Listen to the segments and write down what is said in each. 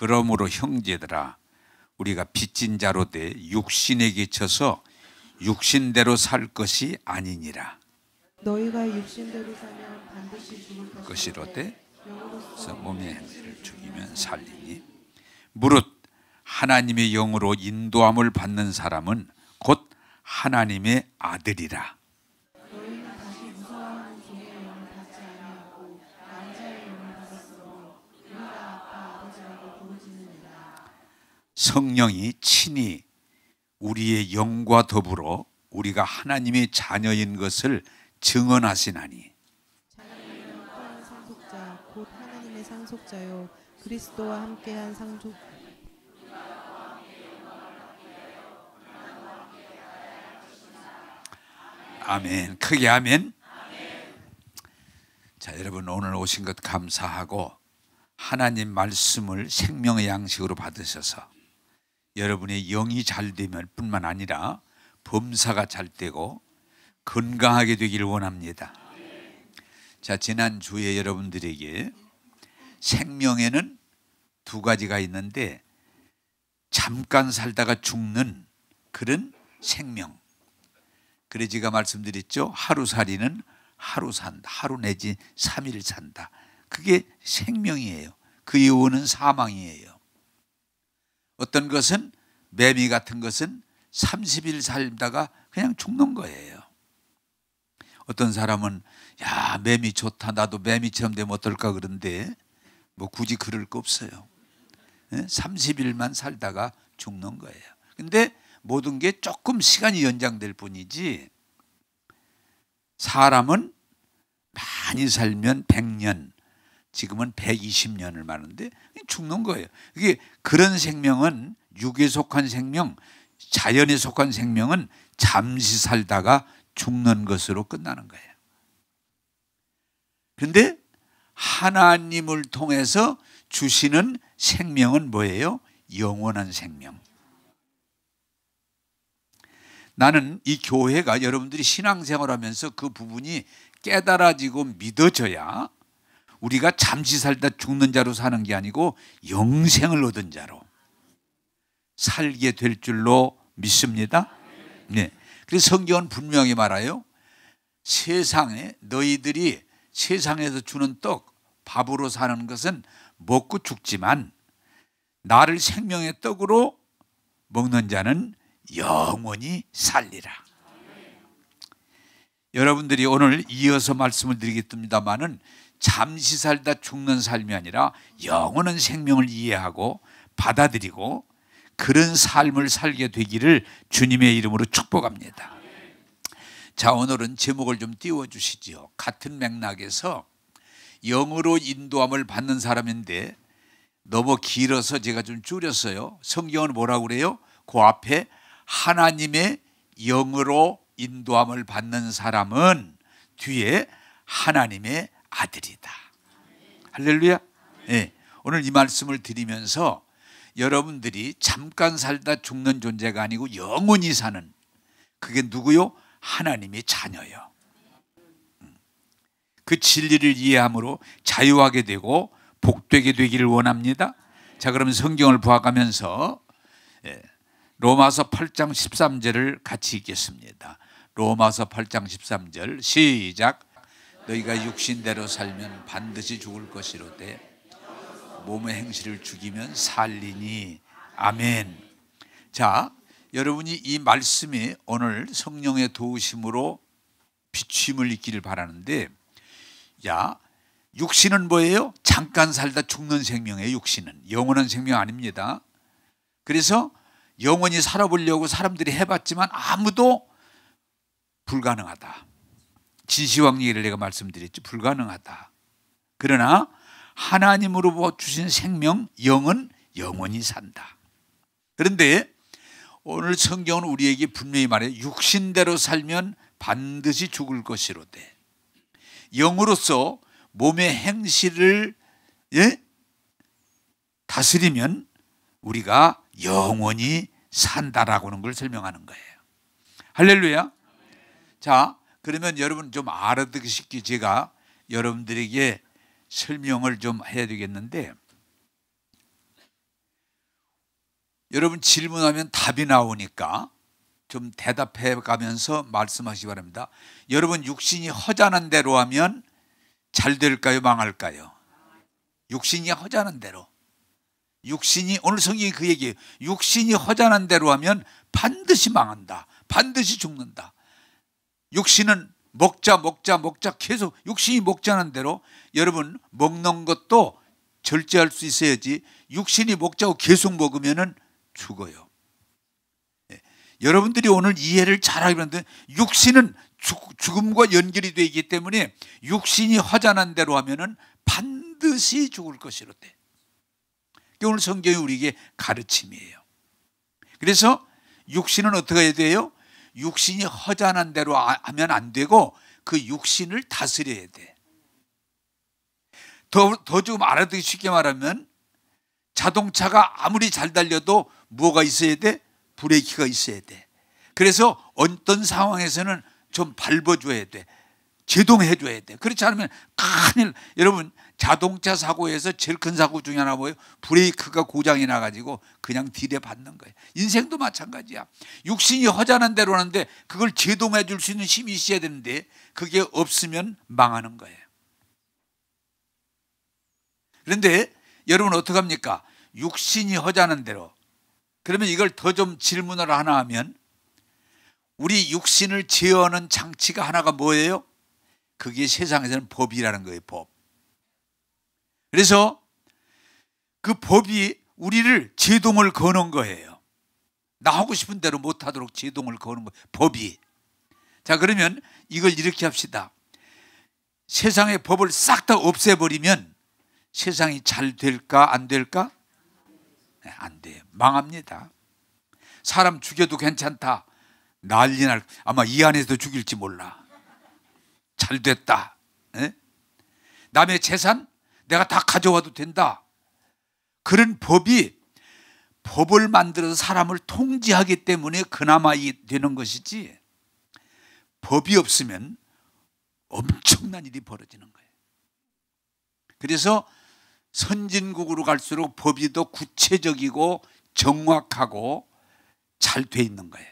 그러므로 형제들아 우리가 빚진 자로 돼 육신에게 쳐서 육신대로 살 것이 아니니라. 너희가 육신대로 살면 반드시 죽을 것이로되 그래서 몸의 행실을 죽이면 살리니 무릇 하나님의 영으로 인도함을 받는 사람은 곧 하나님의 아들이라. 너희는 다시 무서워하는 종의 영을 받지 아니하고 남자의 영을 받았으므로 우리가 아빠 아버지라고 부르짖느니라. 성령이 친히 우리의 영과 더불어 우리가 하나님의 자녀인 것을 증언하시나니 자기는 어떠한 상속자 곧 하나님의 상속자요 그리스도와 함께한 상속. 아멘. 크게 아멘. 자, 여러분 오늘 오신 것 감사하고 하나님 말씀을 생명의 양식으로 받으셔서 여러분의 영이 잘 되면 뿐만 아니라 범사가 잘 되고 건강하게 되기를 원합니다. 자, 지난주에 여러분들에게 생명에는 두 가지가 있는데 잠깐 살다가 죽는 그런 생명. 그래 제가 말씀드렸죠. 하루살이는 하루 산다. 하루 내지 3일 산다. 그게 생명이에요. 그 이후는 사망이에요. 어떤 것은 매미 같은 것은 30일 살다가 그냥 죽는 거예요. 어떤 사람은 야 매미 좋다 나도 매미처럼 되면 어떨까 그런데 뭐 굳이 그럴 거 없어요. 30일만 살다가 죽는 거예요. 근데 모든 게 조금 시간이 연장될 뿐이지 사람은 많이 살면 100년 지금은 120년을 말하는데 죽는 거예요. 이게 그런 생명은 육에 속한 생명, 자연에 속한 생명은 잠시 살다가 죽는 것으로 끝나는 거예요. 그런데 하나님을 통해서 주시는 생명은 뭐예요? 영원한 생명. 나는 이 교회가 여러분들이 신앙생활하면서 그 부분이 깨달아지고 믿어져야 우리가 잠시 살다 죽는 자로 사는 게 아니고 영생을 얻은 자로 살게 될 줄로 믿습니다. 네. 그래서 성경은 분명히 말해요. 세상에 너희들이 세상에서 주는 떡, 밥으로 사는 것은 먹고 죽지만 나를 생명의 떡으로 먹는 자는 영원히 살리라. 여러분들이 오늘 이어서 말씀을 드리겠습니다마는 잠시 살다 죽는 삶이 아니라 영원한 생명을 이해하고 받아들이고 그런 삶을 살게 되기를 주님의 이름으로 축복합니다. 자, 오늘은 제목을 좀 띄워주시죠. 같은 맥락에서 영으로 인도함을 받는 사람인데 너무 길어서 제가 좀 줄였어요. 성경은 뭐라고 그래요? 그 앞에 하나님의 영으로 인도함을 받는 사람은 뒤에 하나님의 아들이다. 할렐루야. 네. 오늘 이 말씀을 드리면서 여러분들이 잠깐 살다 죽는 존재가 아니고 영원히 사는 그게 누구요? 하나님의 자녀요. 그 진리를 이해함으로 자유하게 되고 복되게 되기를 원합니다. 자, 그러면 성경을 보아가면서 로마서 8장 13절을 같이 읽겠습니다. 로마서 8장 13절 시작. 너희가 육신대로 살면 반드시 죽을 것이로되 몸의 행실을 죽이면 살리니. 아멘. 자, 여러분이 이 말씀이 오늘 성령의 도우심으로 비추임을 입기를 바라는데, 야, 육신은 뭐예요? 잠깐 살다 죽는 생명이에요. 육신은 영원한 생명 아닙니다. 그래서 영원히 살아보려고 사람들이 해봤지만 아무도 불가능하다. 진시황리를 내가 말씀드렸죠. 불가능하다. 그러나 하나님으로 주신 생명, 영은 영원히 산다. 그런데 오늘 성경은 우리에게 분명히 말해요. 육신대로 살면 반드시 죽을 것이로되 영으로서 몸의 행실을 다스리면 우리가 영원히 산다라고 하는 걸 설명하는 거예요. 할렐루야. 자, 그러면 여러분 좀 알아듣기 쉽게 제가 여러분들에게 설명을 좀 해야 되겠는데, 여러분 질문하면 답이 나오니까 좀 대답해 가면서 말씀하시기 바랍니다. 여러분 육신이 허전한 대로 하면 잘 될까요? 망할까요? 육신이 허전한 대로. 육신이, 오늘 성경이 그 얘기예요. 육신이 허전한 대로 하면 반드시 망한다. 반드시 죽는다. 육신은 먹자 계속 육신이 먹자는 대로. 여러분 먹는 것도 절제할 수 있어야지 육신이 먹자고 계속 먹으면 죽어요. 여러분들이 오늘 이해를 잘하기 바랍니다. 육신은 죽음과 연결이 되어 있기 때문에 육신이 허전한 대로 하면 반드시 죽을 것이로되. 오늘 성경이 우리에게 가르침이에요. 그래서 육신은 어떻게 해야 돼요? 육신이 허전한 대로 하면 안 되고 그 육신을 다스려야 돼. 더 좀 알아듣기 쉽게 말하면 자동차가 아무리 잘 달려도 뭐가 있어야 돼? 브레이크가 있어야 돼. 그래서 어떤 상황에서는 좀 밟아줘야 돼. 제동해줘야 돼. 그렇지 않으면 큰일. 여러분 자동차 사고에서 제일 큰 사고 중에 하나 뭐예요? 브레이크가 고장이 나가지고 그냥 딜에 받는 거예요. 인생도 마찬가지야. 육신이 허전한 대로 하는데 그걸 제동해 줄 수 있는 힘이 있어야 되는데 그게 없으면 망하는 거예요. 그런데 여러분 어떡합니까? 육신이 허전한 대로. 그러면 이걸 더 좀 질문을 하나 하면 우리 육신을 제어하는 장치가 하나가 뭐예요? 그게 세상에서는 법이라는 거예요. 법. 그래서 그 법이 우리를 제동을 거는 거예요. 나 하고 싶은 대로 못하도록 제동을 거는 거예요. 법이. 자, 그러면 이걸 이렇게 합시다. 세상의 법을 싹 다 없애버리면 세상이 잘 될까 안 될까? 네, 안 돼요. 망합니다. 사람 죽여도 괜찮다. 난리 날, 아마 이 안에서 죽일지 몰라. 잘 됐다. 네? 남의 재산 내가 다 가져와도 된다. 그런 법이 법을 만들어서 사람을 통제하기 때문에 그나마 되는 것이지 법이 없으면 엄청난 일이 벌어지는 거예요. 그래서 선진국으로 갈수록 법이 더 구체적이고 정확하고 잘 돼 있는 거예요.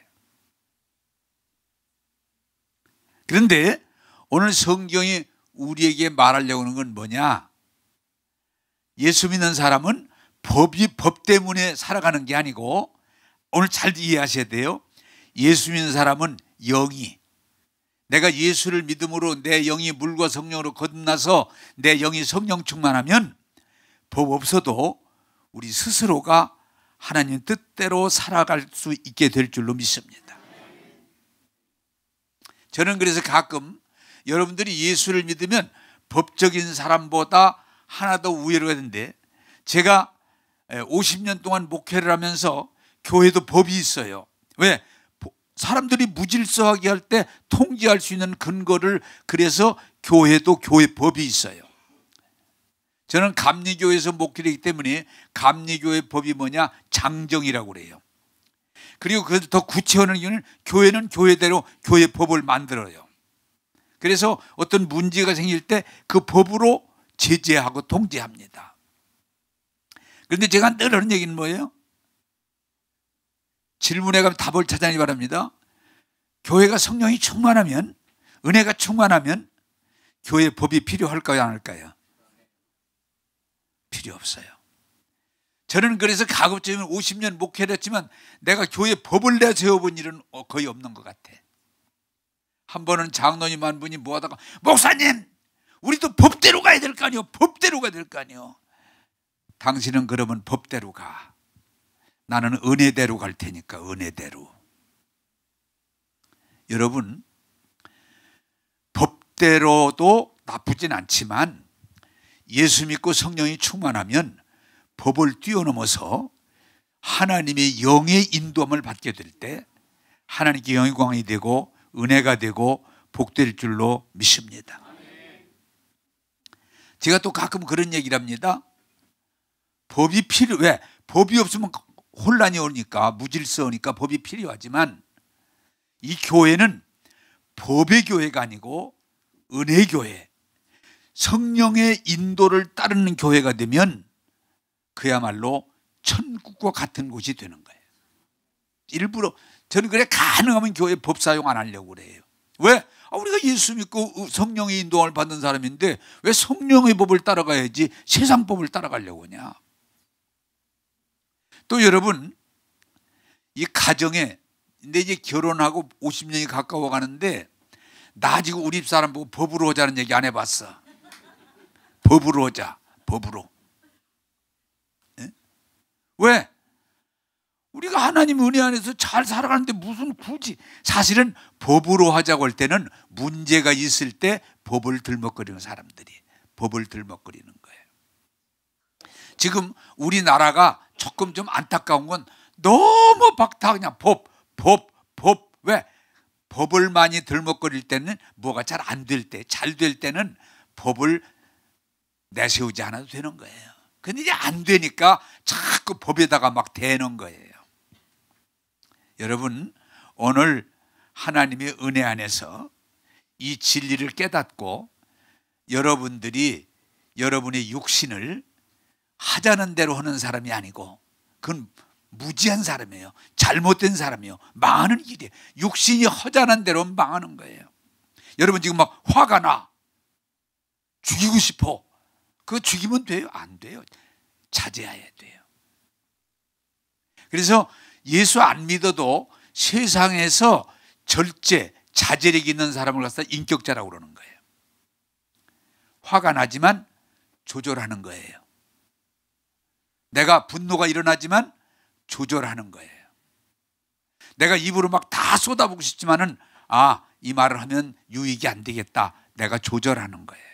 그런데 오늘 성경이 우리에게 말하려고 하는 건 뭐냐? 예수 믿는 사람은 법 때문에 살아가는 게 아니고 오늘 잘 이해하셔야 돼요. 예수 믿는 사람은 영이, 내가 예수를 믿음으로 내 영이 물과 성령으로 거듭나서 내 영이 성령 충만하면 법 없어도 우리 스스로가 하나님 뜻대로 살아갈 수 있게 될 줄로 믿습니다. 저는 그래서 가끔 여러분들이 예수를 믿으면 법적인 사람보다 하나 더 우위로 가는데, 제가 50년 동안 목회를 하면서 교회도 법이 있어요. 왜? 사람들이 무질서하게 할 때 통제할 수 있는 근거를, 그래서 교회도 교회법이 있어요. 저는 감리교회에서 목회를 했기 때문에 감리교회 법이 뭐냐? 장정이라고 그래요. 그리고 그래도 더 구체화하는 이유는 교회는 교회대로 교회법을 만들어요. 그래서 어떤 문제가 생길 때 그 법으로 제재하고 통제합니다. 그런데 제가 늘 하는 얘기는 뭐예요? 질문에 가면 답을 찾아내기 바랍니다. 교회가 성령이 충만하면, 은혜가 충만하면 교회 법이 필요할까요, 안 할까요? 필요 없어요. 저는 그래서 가급적이면 50년 목회를 했지만 내가 교회 법을 내어 세워본 일은 거의 없는 것 같아. 한 번은 장로님 한 분이 뭐 하다가, 목사님 우리도 법대로 가야 될 거 아니요, 법대로 가야 될 거 아니요. 당신은 그러면 법대로 가. 나는 은혜대로 갈 테니까 은혜대로. 여러분, 법대로도 나쁘진 않지만 예수 믿고 성령이 충만하면 법을 뛰어넘어서 하나님의 영의 인도함을 받게 될 때 하나님께 영광이 되고 은혜가 되고 복될 줄로 믿습니다. 제가 또 가끔 그런 얘기를 합니다. 법이 왜? 법이 없으면 혼란이 오니까, 무질서우니까 법이 필요하지만 이 교회는 법의 교회가 아니고 은혜의 교회, 성령의 인도를 따르는 교회가 되면 그야말로 천국과 같은 곳이 되는 거예요. 일부러 저는 그래 가능하면 교회 법 사용 안 하려고 그래요. 왜? 우리가 예수 믿고 성령의 인도함을 받는 사람인데 왜 성령의 법을 따라가야지 세상 법을 따라가려고 하냐. 또 여러분, 이 가정에 근데 이제 결혼하고 50년이 가까워 가는데 나 지금 우리 집 사람 보고 법으로 하자는 얘기 안 해봤어. 법으로 하자. 법으로. 예? 왜? 우리가 하나님 은혜 안에서 잘 살아가는데 무슨 굳이. 사실은 법으로 하자고 할 때는 문제가 있을 때 법을 들먹거리는 사람들이 법을 들먹거리는 거예요. 지금 우리나라가 조금 좀 안타까운 건 너무 다 그냥 법. 왜? 법을 많이 들먹거릴 때는 뭐가 잘 안 될 때, 잘 될 때는 법을 내세우지 않아도 되는 거예요. 근데 이제 안 되니까 자꾸 법에다가 막 대는 거예요. 여러분, 오늘 하나님의 은혜 안에서 이 진리를 깨닫고 여러분들이 여러분의 육신을 하자는 대로 하는 사람이 아니고 그건 무지한 사람이에요. 잘못된 사람이에요. 망하는 길이에요. 육신이 허전한 대로 망하는 거예요. 여러분 지금 막 화가 나. 죽이고 싶어. 그거 죽이면 돼요? 안 돼요. 자제해야 돼요. 그래서 예수 안 믿어도 세상에서 절제, 자제력 있는 사람을 갖다 인격자라고 그러는 거예요. 화가 나지만 조절하는 거예요. 내가 분노가 일어나지만 조절하는 거예요. 내가 입으로 막 다 쏟아부고 싶지만은 이 말을 하면 유익이 안 되겠다. 내가 조절하는 거예요.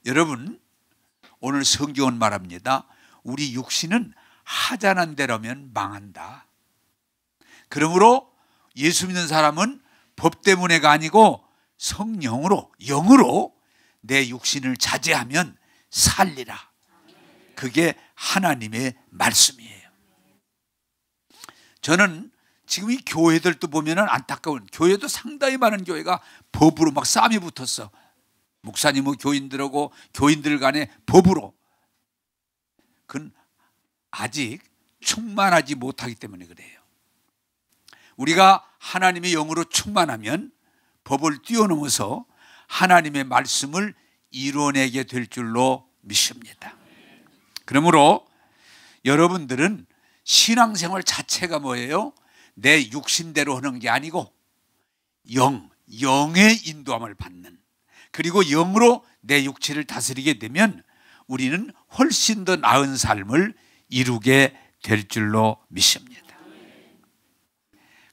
여러분, 오늘 성경은 말합니다. 우리 육신은 하자는 대로면 망한다. 그러므로 예수 믿는 사람은 법 때문에가 아니고 성령으로, 영으로 내 육신을 자제하면 살리라. 그게 하나님의 말씀이에요. 저는 지금 이 교회들도 보면은 안타까운, 교회도 상당히 많은 교회가 법으로 막 싸움이 붙었어. 목사님, 교인들하고 교인들 간에 법으로. 그건 아직 충만하지 못하기 때문에 그래요. 우리가 하나님의 영으로 충만하면 법을 뛰어넘어서 하나님의 말씀을 이루어내게 될 줄로 믿습니다. 그러므로 여러분들은 신앙생활 자체가 뭐예요? 내 육신대로 하는 게 아니고 영의 인도함을 받는, 그리고 영으로 내 육체를 다스리게 되면 우리는 훨씬 더 나은 삶을 이루게 될 줄로 믿습니다.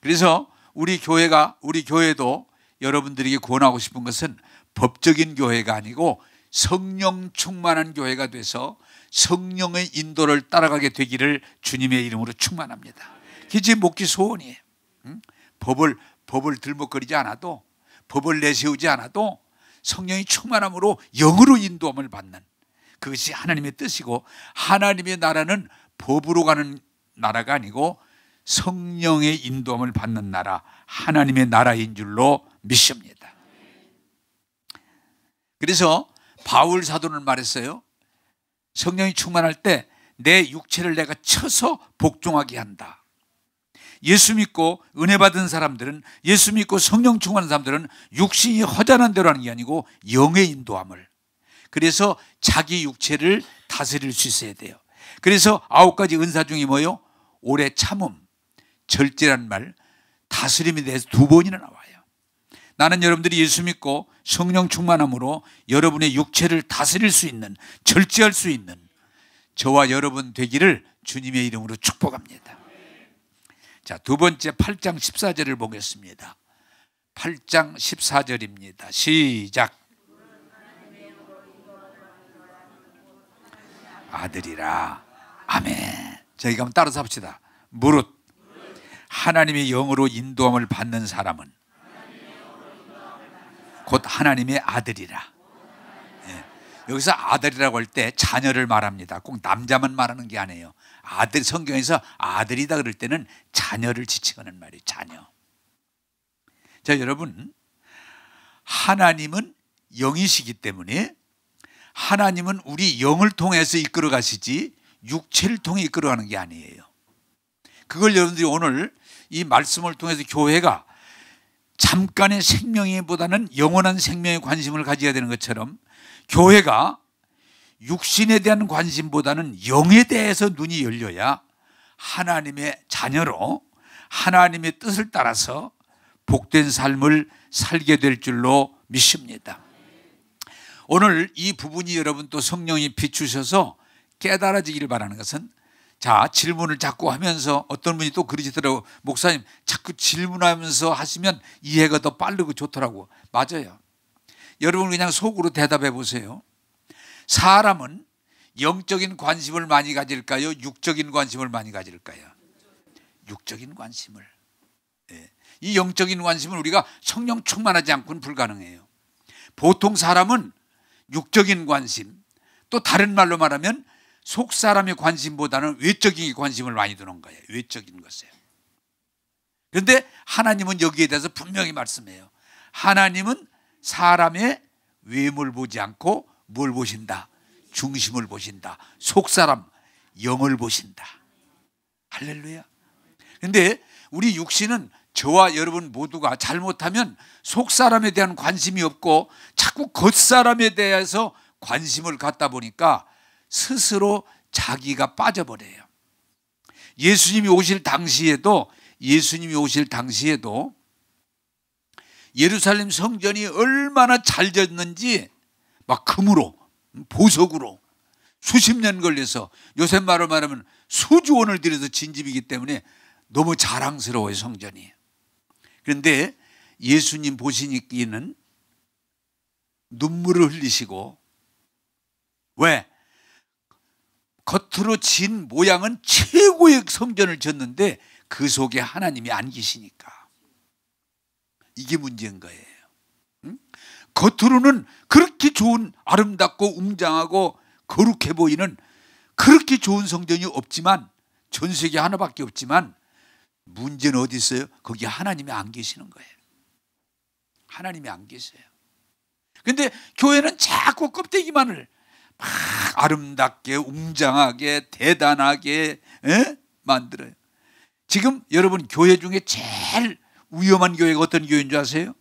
그래서 우리 교회도 여러분들에게 권하고 싶은 것은 법적인 교회가 아니고 성령 충만한 교회가 돼서 성령의 인도를 따라가게 되기를 주님의 이름으로 축원합니다. 그게 제 목기 소원이에요. 법을 들먹거리지 않아도, 법을 내세우지 않아도 성령이 충만함으로 영으로 인도함을 받는, 그것이 하나님의 뜻이고, 하나님의 나라는 법으로 가는 나라가 아니고 성령의 인도함을 받는 나라, 하나님의 나라인 줄로 믿습니다. 그래서 바울 사도는 말했어요. 성령이 충만할 때 내 육체를 내가 쳐서 복종하게 한다. 예수 믿고 은혜 받은 사람들은, 예수 믿고 성령 충만한 사람들은 육신이 허전한 대로 하는 게 아니고 영의 인도함을, 그래서 자기 육체를 다스릴 수 있어야 돼요. 그래서 9가지 은사 중에 뭐예요? 오래 참음, 절제라는 말, 다스림에 대해서 2번이나 나와요. 나는 여러분들이 예수 믿고 성령 충만함으로 여러분의 육체를 다스릴 수 있는, 절제할 수 있는 저와 여러분 되기를 주님의 이름으로 축복합니다. 자, 2번째 8장 14절을 보겠습니다. 8장 14절입니다. 시작. 아들이라. 아멘. 저희가 한번 따라서 합시다. 무릇 하나님의 영으로 인도함을 받는 사람은 곧 하나님의 아들이라. 예. 여기서 아들이라고 할 때 자녀를 말합니다. 꼭 남자만 말하는 게 아니에요. 아들, 성경에서 아들이다 그럴 때는 자녀를 지칭하는 말이에요. 자녀. 자, 여러분, 하나님은 영이시기 때문에 하나님은 우리 영을 통해서 이끌어 가시지 육체를 통해 이끌어 가는 게 아니에요. 그걸 여러분들이 오늘 이 말씀을 통해서 교회가 잠깐의 생명보다는 영원한 생명에 관심을 가져야 되는 것처럼, 교회가 육신에 대한 관심보다는 영에 대해서 눈이 열려야 하나님의 자녀로 하나님의 뜻을 따라서 복된 삶을 살게 될 줄로 믿습니다. 오늘 이 부분이 여러분 또 성령이 비추셔서 깨달아지기를 바라는 것은, 자, 질문을 자꾸 하면서, 어떤 분이 또 그러시더라고, 목사님 자꾸 질문하면서 하시면 이해가 더 빠르고 좋더라고. 맞아요. 여러분 그냥 속으로 대답해 보세요. 사람은 영적인 관심을 많이 가질까요? 육적인 관심을 많이 가질까요? 육적인 관심을. 이 영적인 관심은 우리가 성령 충만하지 않고는 불가능해요. 보통 사람은 육적인 관심, 또 다른 말로 말하면 속 사람의 관심보다는 외적인 관심을 많이 두는 거예요. 외적인 것에. 그런데 하나님은 여기에 대해서 분명히 말씀해요. 하나님은 사람의 외모를 보지 않고 뭘 보신다? 중심을 보신다. 속 사람, 영을 보신다. 할렐루야. 그런데 우리 육신은 저와 여러분 모두가 잘못하면 속 사람에 대한 관심이 없고 자꾸 겉 사람에 대해서 관심을 갖다 보니까 스스로 자기가 빠져버려요. 예수님이 오실 당시에도 예루살렘 성전이 얼마나 잘 졌는지, 막 금으로, 보석으로 수십 년 걸려서, 요새 말로 말하면 수조 원을 들여서 진 집이기 때문에 너무 자랑스러워요, 성전이. 그런데 예수님 보시기에는 눈물을 흘리시고, 왜? 겉으로 진 모양은 최고의 성전을 졌는데 그 속에 하나님이 안 계시니까. 이게 문제인 거예요. 응? 겉으로는 그렇게 좋은, 아름답고 웅장하고 거룩해 보이는 그렇게 좋은 성전이 없지만, 전 세계 하나밖에 없지만, 문제는 어디 있어요? 거기 하나님이 안 계시는 거예요. 하나님이 안 계세요. 그런데 교회는 자꾸 껍데기만을 막 아름답게, 웅장하게, 대단하게 만들어요. 지금 여러분 교회 중에 제일 위험한 교회가 어떤 교회인 줄 아세요?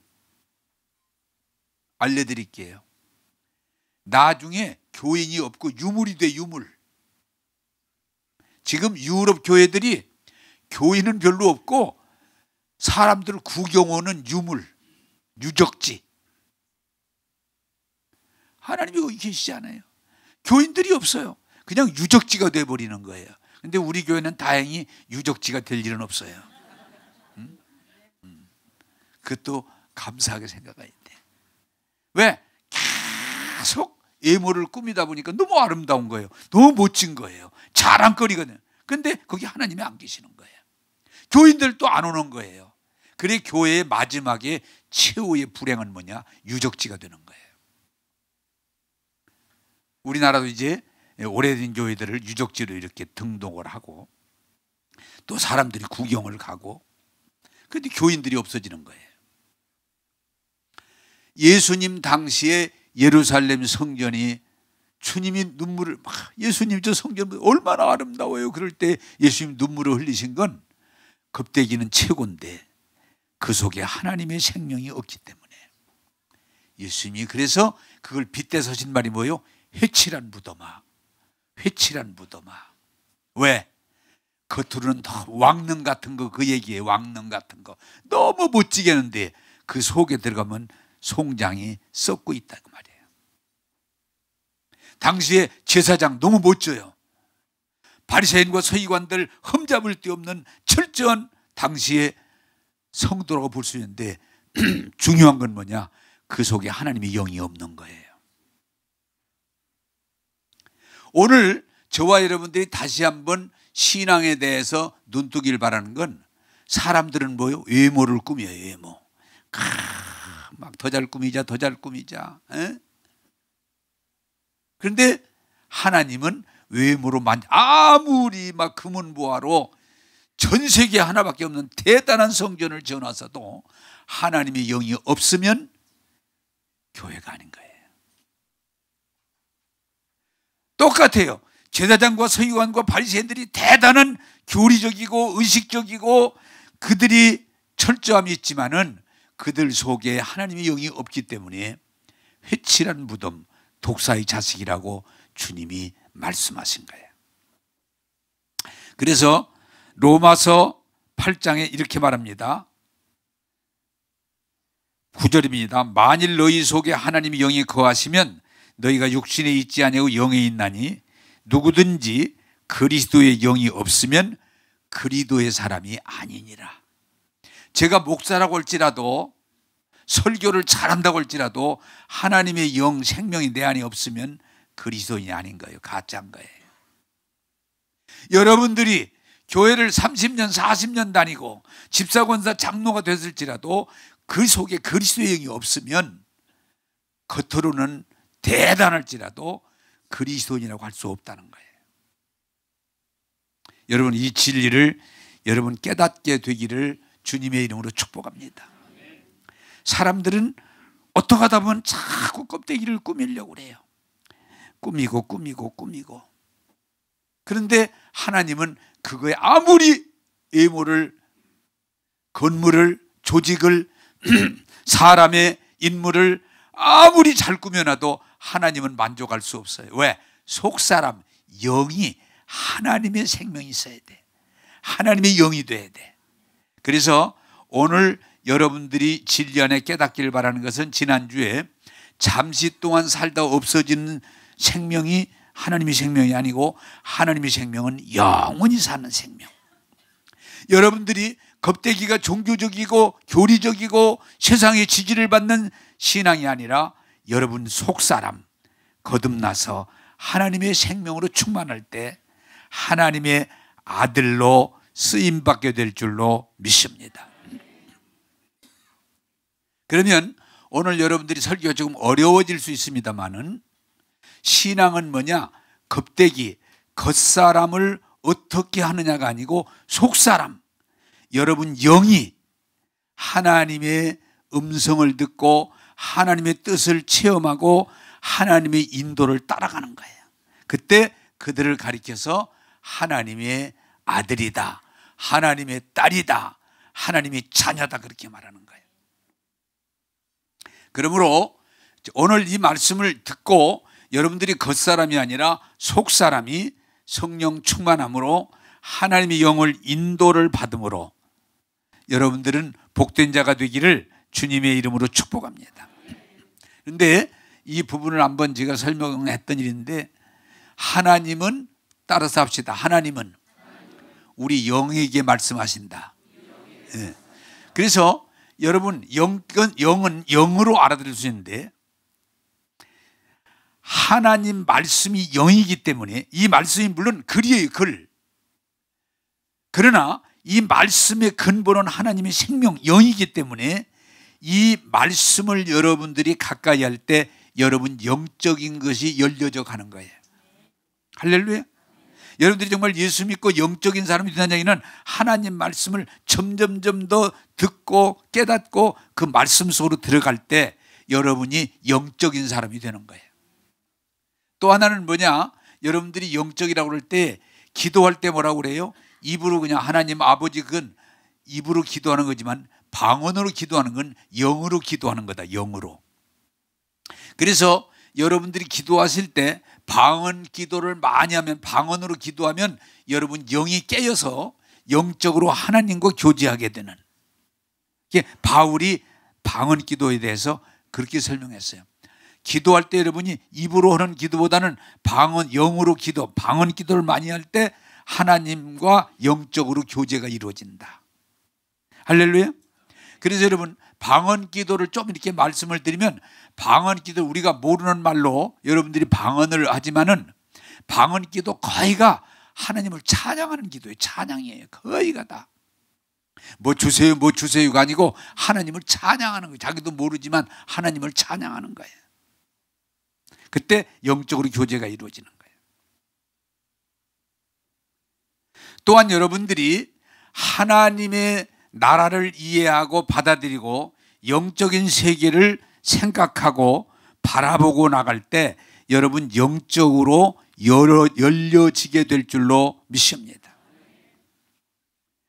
알려드릴게요. 나중에 교인이 없고 유물이 돼, 유물. 지금 유럽 교회들이 교인은 별로 없고 사람들 구경 오는 유물, 유적지. 하나님이 거기 계시지 않아요. 교인들이 없어요. 그냥 유적지가 돼버리는 거예요. 근데 우리 교회는 다행히 유적지가 될 일은 없어요. 그것도 감사하게 생각해야 돼. 왜? 계속 예물을 꾸미다 보니까 너무 아름다운 거예요. 너무 멋진 거예요. 자랑거리거든요. 근데 거기 하나님이 안 계시는 거예요. 교인들도 안 오는 거예요. 그래 교회의 마지막에 최후의 불행은 뭐냐? 유적지가 되는 거예요. 우리나라도 이제 오래된 교회들을 유적지로 이렇게 등록을 하고 또 사람들이 구경을 가고, 그런데 교인들이 없어지는 거예요. 예수님 당시에 예루살렘 성전이, 주님이 눈물을 막, 예수님 저 성전 얼마나 아름다워요. 그럴 때 예수님 눈물을 흘리신 건 겁대기는 최고인데 그 속에 하나님의 생명이 없기 때문에 예수님이 그래서 그걸 빗대서 하신 말이 뭐예요? 회칠한 무덤아, 회칠한 무덤아. 왜? 겉으로는 더 왕릉 같은 거, 그 얘기예요. 왕릉 같은 거 너무 멋지게 하는데 그 속에 들어가면 송장이 썩고 있다 그 말이에요. 당시에 제사장 너무 멋져요. 바리새인과 서기관들 흠잡을 데 없는 철저한 당시의 성도라고 볼 수 있는데 중요한 건 뭐냐? 그 속에 하나님의 영이 없는 거예요. 오늘 저와 여러분들이 다시 한번 신앙에 대해서 눈뜨기를 바라는 건, 사람들은 뭐요? 외모를 꾸며요. 외모. 막 더 잘 꾸미자, 더 잘 꾸미자. 그런데 하나님은 외모로 아무리 막 금은보화로 전 세계 하나밖에 없는 대단한 성전을 지어놨어도 하나님의 영이 없으면 교회가 아닌 거예요. 똑같아요. 제사장과 서기관과 바리새인들이 대단한 교리적이고 의식적이고 그들이 철저함이 있지만은 그들 속에 하나님의 영이 없기 때문에 회칠한 무덤, 독사의 자식이라고 주님이 말씀하신 거예요. 그래서 로마서 8장에 이렇게 말합니다. 9절입니다. 만일 너희 속에 하나님의 영이 거하시면 너희가 육신에 있지 아니하고 영에 있나니 누구든지 그리스도의 영이 없으면 그리스도의 사람이 아니니라. 제가 목사라고 할지라도 설교를 잘한다고 할지라도 하나님의 영, 생명이 내 안에 없으면 그리스도인이 아닌 거예요. 가짜인 거예요. 여러분들이 교회를 30년, 40년 다니고 집사권사 장로가 됐을지라도 그 속에 그리스도의 영이 없으면 겉으로는 대단할지라도 그리스도인이라고 할 수 없다는 거예요. 여러분, 이 진리를 여러분 깨닫게 되기를 주님의 이름으로 축복합니다. 사람들은 어떻게 하다 보면 자꾸 껍데기를 꾸미려고 그래요. 꾸미고 그런데 하나님은 그거에 아무리 외모를, 건물을, 조직을, 사람의 인물을 아무리 잘 꾸며놔도 하나님은 만족할 수 없어요. 왜? 속사람 영이 하나님의 생명이 있어야 돼. 하나님의 영이 돼야 돼. 그래서 오늘 여러분들이 진리 안에 깨닫기를 바라는 것은 지난주에 잠시 동안 살다 없어지는 생명이 하나님의 생명이 아니고 하나님의 생명은 영원히 사는 생명. 여러분들이 겁대기가 종교적이고 교리적이고 세상의 지지를 받는 신앙이 아니라 여러분 속사람 거듭나서 하나님의 생명으로 충만할 때 하나님의 아들로 쓰임받게 될 줄로 믿습니다. 그러면 오늘 여러분들이 설교가 조금 어려워질 수 있습니다만은 신앙은 뭐냐? 겁대기, 겉사람을 어떻게 하느냐가 아니고 속사람, 여러분 영이 하나님의 음성을 듣고 하나님의 뜻을 체험하고 하나님의 인도를 따라가는 거예요. 그때 그들을 가리켜서 하나님의 아들이다, 하나님의 딸이다, 하나님의 자녀다 그렇게 말하는 거예요. 그러므로 오늘 이 말씀을 듣고 여러분들이 겉사람이 아니라 속사람이 성령 충만함으로 하나님의 영을 인도를 받음으로 여러분들은 복된 자가 되기를 주님의 이름으로 축복합니다. 그런데 이 부분을 한번 제가 설명했던 일인데 하나님은 따라서 합시다. 하나님은 우리 영에게 말씀하신다. 네. 그래서 여러분 영은 영으로 알아들을 수 있는데 하나님 말씀이 영이기 때문에 이 말씀이 물론 글이에요. 글. 그러나 이 말씀의 근본은 하나님의 생명 영이기 때문에 이 말씀을 여러분들이 가까이 할 때 여러분 영적인 것이 열려져 가는 거예요. 할렐루야. 여러분들이 정말 예수 믿고 영적인 사람이 된다는 얘기는 하나님 말씀을 점점점 더 듣고 깨닫고 그 말씀 속으로 들어갈 때 여러분이 영적인 사람이 되는 거예요. 또 하나는 뭐냐? 여러분들이 영적이라고 그럴 때 기도할 때 뭐라고 그래요? 입으로 그냥 하나님 아버지 그건 입으로 기도하는 거지만 방언으로 기도하는 건 영으로 기도하는 거다. 영으로. 그래서 여러분들이 기도하실 때 방언 기도를 많이 하면 방언으로 기도하면 여러분 영이 깨어서 영적으로 하나님과 교제하게 되는. 바울이 방언 기도에 대해서 그렇게 설명했어요. 기도할 때 여러분이 입으로 하는 기도보다는 방언 영으로 기도, 방언 기도를 많이 할 때 하나님과 영적으로 교제가 이루어진다. 할렐루야. 그래서 여러분 방언 기도를 좀 이렇게 말씀을 드리면 방언 기도 우리가 모르는 말로 여러분들이 방언을 하지만은 방언 기도 거의가 하나님을 찬양하는 기도예요. 찬양이에요. 거의가 다. 뭐 주세요 뭐 주세요가 아니고 하나님을 찬양하는 거예요. 자기도 모르지만 하나님을 찬양하는 거예요. 그때 영적으로 교제가 이루어지는 거예요. 또한 여러분들이 하나님의 나라를 이해하고 받아들이고 영적인 세계를 생각하고 바라보고 나갈 때 여러분 영적으로 열려지게 될 줄로 믿습니다.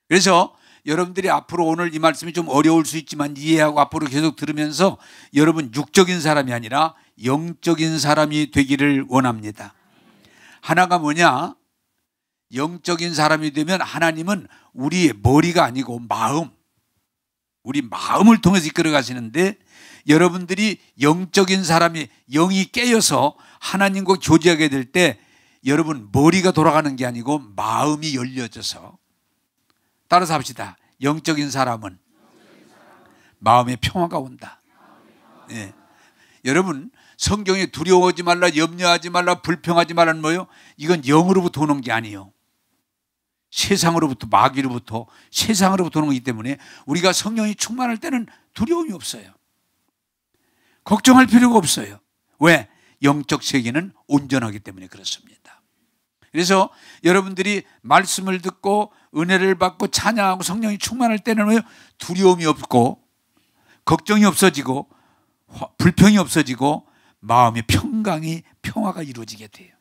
그래서 여러분들이 앞으로 오늘 이 말씀이 좀 어려울 수 있지만 이해하고 앞으로 계속 들으면서 여러분 육적인 사람이 아니라 영적인 사람이 되기를 원합니다. 하나가 뭐냐? 영적인 사람이 되면 하나님은 우리의 머리가 아니고 마음, 우리 마음을 통해서 이끌어 가시는데, 여러분들이 영적인 사람이 영이 깨어서 하나님과 교제하게 될 때 여러분 머리가 돌아가는 게 아니고 마음이 열려져서, 따라서 합시다. 영적인 사람은 마음의 평화가 온다. 예. 여러분 성경에 두려워하지 말라, 염려하지 말라, 불평하지 말라는 뭐예요? 이건 영으로부터 오는 게 아니에요. 세상으로부터, 마귀로부터, 세상으로부터 오는 거기 때문에 우리가 성령이 충만할 때는 두려움이 없어요. 걱정할 필요가 없어요. 왜? 영적 세계는 온전하기 때문에 그렇습니다. 그래서 여러분들이 말씀을 듣고 은혜를 받고 찬양하고 성령이 충만할 때는 왜? 두려움이 없고 걱정이 없어지고 불평이 없어지고 마음의 평화가 이루어지게 돼요.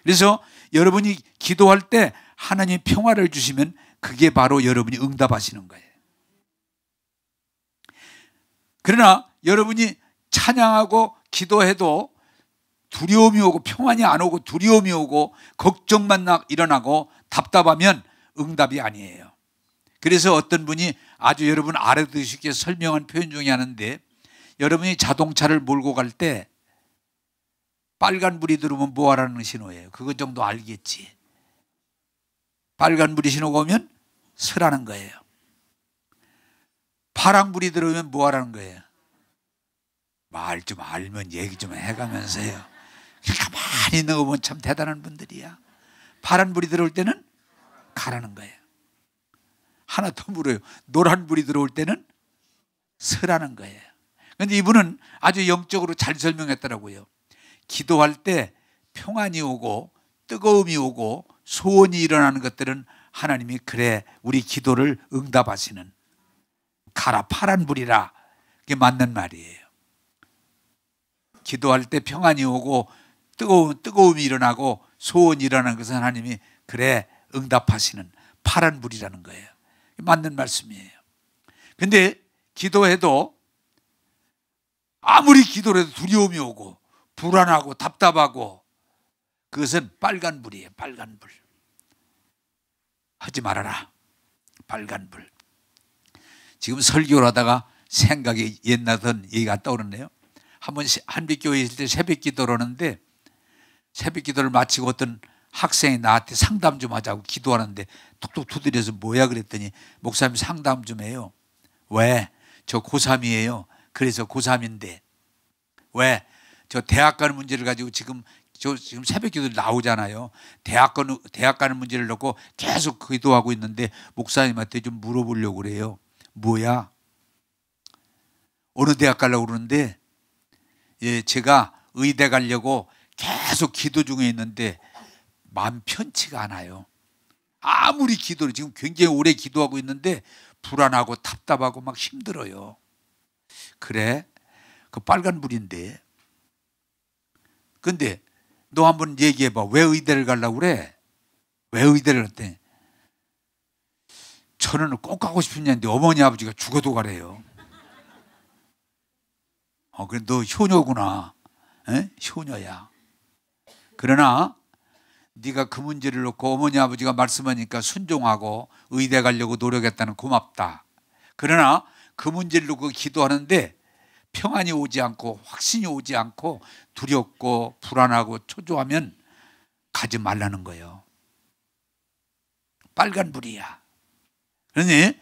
그래서 여러분이 기도할 때 하나님이 평화를 주시면 그게 바로 여러분이 응답하시는 거예요. 그러나 여러분이 찬양하고 기도해도 두려움이 오고 평안이 안 오고 두려움이 오고 걱정만 일어나고 답답하면 응답이 아니에요. 그래서 어떤 분이 아주 여러분 알아듣기 설명한 표현 중에 하나인데, 여러분이 자동차를 몰고 갈 때 빨간불이 들어오면 뭐 하라는 신호예요? 그거 정도 알겠지. 빨간불이 신호가 오면 서라는 거예요. 파란불이 들어오면 뭐 하라는 거예요? 말 좀 알면 얘기 좀 해가면서요. 가만히 있는 거 보면 참 대단한 분들이야. 파란불이 들어올 때는 가라는 거예요. 하나 더 물어요. 노란불이 들어올 때는 서라는 거예요. 그런데 이분은 아주 영적으로 잘 설명했더라고요. 기도할 때 평안이 오고 뜨거움이 오고 소원이 일어나는 것들은 하나님이 그래 우리 기도를 응답하시는, 가라 파란불이라, 그게 맞는 말이에요. 기도할 때 평안이 오고 뜨거움이 일어나고 소원이 일어나는 것은 하나님이 그래 응답하시는 파란불이라는 거예요. 맞는 말씀이에요. 근데 기도해도 아무리 기도를 해도 두려움이 오고 불안하고 답답하고, 그것은 빨간불이에요. 빨간불. 하지 말아라. 빨간불. 지금 설교를 하다가 생각이 옛날던 얘기가 떠오르네요. 한번 한빛교회에 있을 때 새벽 기도를 하는데, 새벽 기도를 마치고 어떤 학생이 나한테 상담 좀 하자고 기도하는데 툭툭 두드려서 뭐야 그랬더니, 목사님 상담 좀 해요. 왜? 저 고3이에요. 그래서 고3인데 왜? 저 대학 가는 문제를 가지고 지금 새벽 기도 나오잖아요. 대학 가는 문제를 놓고 계속 기도하고 있는데 목사님한테 좀 물어보려고 그래요. 뭐야? 어느 대학 가려고 그러는데, 예, 제가 의대 가려고 계속 기도 중에 있는데 마음 편치가 않아요. 아무리 기도를 지금 굉장히 오래 기도하고 있는데 불안하고 답답하고 막 힘들어요. 그래? 그 빨간불인데. 근데 너 한번 얘기해봐. 왜 의대를 가려고 그래? 왜 의대를 갔대? 저는 꼭 가고 싶은데 어머니 아버지가 죽어도 가래요. 그래 너 효녀구나. 에? 효녀야. 그러나 네가 그 문제를 놓고 어머니 아버지가 말씀하니까 순종하고 의대 가려고 노력했다는 고맙다. 그러나 그 문제를 놓고 기도하는데 평안이 오지 않고 확신이 오지 않고 두렵고 불안하고 초조하면 가지 말라는 거예요. 빨간불이야. 그러니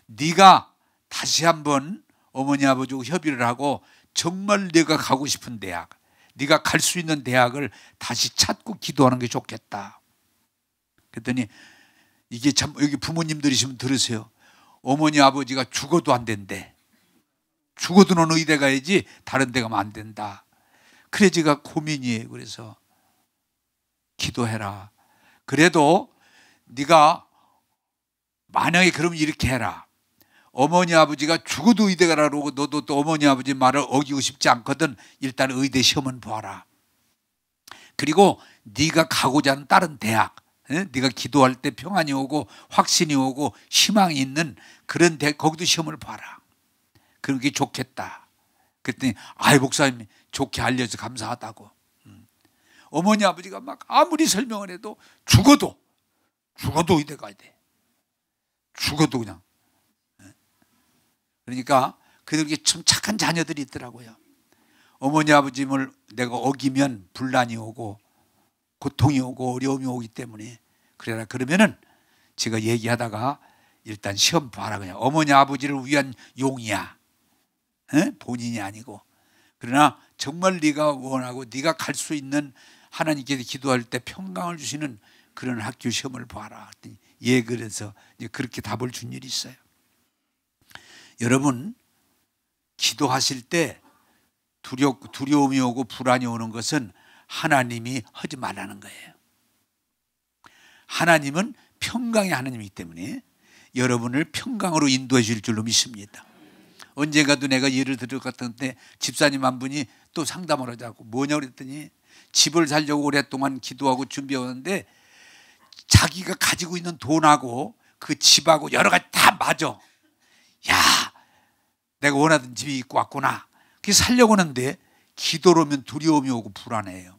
네가 다시 한번 어머니 아버지하고 협의를 하고 정말 내가 가고 싶은 대학, 네가 갈 수 있는 대학을 다시 찾고 기도하는 게 좋겠다. 그랬더니 이게 참, 여기 부모님들이시면 들으세요. 어머니 아버지가 죽어도 안 된대. 죽어도 넌 의대 가야지 다른 데 가면 안 된다. 그래 제가 고민이에요. 그래서 기도해라. 그래도 네가 만약에 그러면 이렇게 해라. 어머니 아버지가 죽어도 의대 가라고 그러고 너도 또 어머니 아버지 말을 어기고 싶지 않거든 일단 의대 시험은 봐라. 그리고 네가 가고자 하는 다른 대학, 네가 기도할 때 평안이 오고 확신이 오고 희망이 있는 그런 대학, 거기도 시험을 봐라. 그런 게 좋겠다. 그랬더니 아이 목사님 좋게 알려줘서 감사하다고. 어머니 아버지가 막 아무리 설명을 해도 죽어도 의대 가야 돼. 죽어도 그냥. 그러니까 그들에게 참 착한 자녀들이 있더라고요. 어머니 아버님을 내가 어기면 분란이 오고 고통이 오고 어려움이 오기 때문에 그래라. 그러면은 제가 얘기하다가 일단 시험 봐라. 그냥 어머니 아버지를 위한 용이야. 본인이 아니고. 그러나 정말 네가 원하고 네가 갈 수 있는 하나님께 기도할 때 평강을 주시는 그런 학교 시험을 봐라. 예, 그래서 그렇게 답을 준 일이 있어요. 여러분, 기도하실 때 두려움이 오고 불안이 오는 것은 하나님이 하지 말라는 거예요. 하나님은 평강의 하나님이기 때문에 여러분을 평강으로 인도해 줄 줄로 믿습니다. 언젠가도 내가 예를 들었던데 집사님 한 분이 또 상담을 하자고 뭐냐 그랬더니 집을 살려고 오랫동안 기도하고 준비하는데 자기가 가지고 있는 돈하고 그 집하고 여러 가지 다 맞아. 야, 내가 원하던 집이 있고 왔구나. 그게 살려고 하는데 기도로 오면 두려움이 오고 불안해요.